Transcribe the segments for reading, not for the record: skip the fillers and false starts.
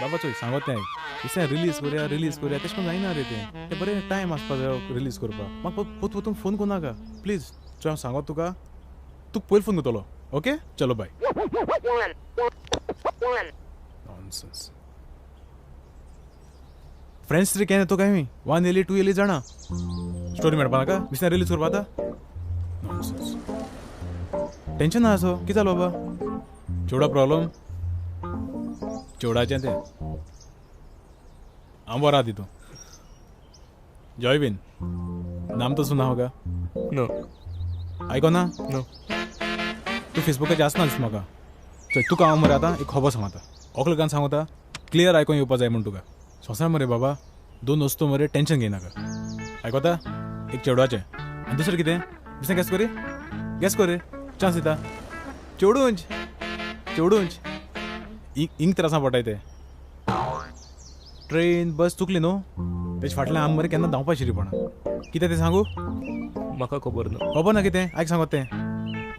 बाबा चोय सांगत नाही दिसा रिलीज करूया तेश कोन जायना रे ते बरें टायम आसपा जाय रिलीज करपाक म्हाका पोत पोतून फोन कोर नाका प्लीज चोय हांव सांगत तुका तुका पयलीं फोन करतलो ओके चलो बाय नॉनसेन्स फ्रेंड्स तरी केन्ना येतो काय मी 1 येयली 2 येयली जाणा स्टोरी मेळपा नाका दिसना रिलीज करपा आतां नॉनसेन्स टेंशन ना असो कितें जालो बाबा चेवडा प्रॉब्लम चेवडाचें तें हांव बरो आहा तितून जॉय बीन नाम तो सुना होगा नो आयको ना नो तू फेसबुकाचेर आसना दिसता म्हाका चल तुका हांव मरे आतां एक खबर सांगता ओकलेकान सांगता क्लियर आयकोन येवपा जाय म्हूण तुका सोंसा मरे बाबा 2 वस्तू मरे टेंशन घेयनाका आयकोता एक चेडवाचें आनी दुसरें कितें दिसना गॅस कर रे चान्स दिता चेवडूंच इंग त्रासा पडटाय ते ट्रेन बस चुकली न्हू तेजे फाटल्यान आमी मरे केन्ना धांवपा शिरीपणा कितें तें सांगू म्हाका खबर ना खबर ना कितें आयक सांगत तें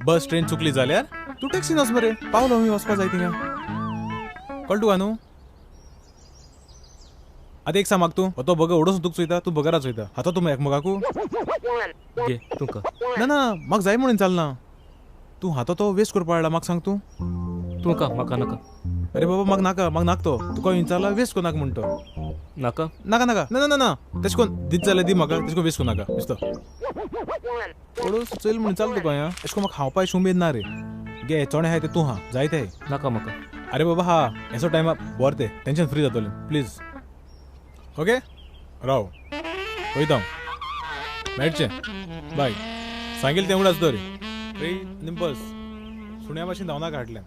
बस ट्रेन चुकली जाल्यार तूं टॅक्सीन वच मरे पावलो आमी वचपा जाय थिंगा कळ्ळें तुका न्हू आतां एक सांग तूं तो बगर ओडोस तुका चोयता तूं बगरा चोयता आतां तूं एकमेकाकू घे तुका ना म्हाका जाय म्हणून चलना तूं हातो तो वेस्ट करपा हाडला म्हाका सांग तूं तुका म्हाका नाका अरे बाबा म्हाका नाका तो तुका विचारला वेस्ट कोनाका म्हणतो नाका नाका ना तेश कोन दीत जाल्यार दी म्हाका तेश कोन वेस्ट कोनाका दिसतो ओडोस चल म्हणून चल तुका या एश कोन म्हाका खावपाक उमेद ना रे गे चोणे आहाय ते तूं हा जाय ते नाका म्हाका अरे बाबा हा हेसो टायमा बर ते टेंशन फ्री जातलें प्लीज ओके राव वयता मेळचें बाय सांगेल तें उडाच तर रे निंपल्स सुण्या भाशेन धांवनाका हाटल्यान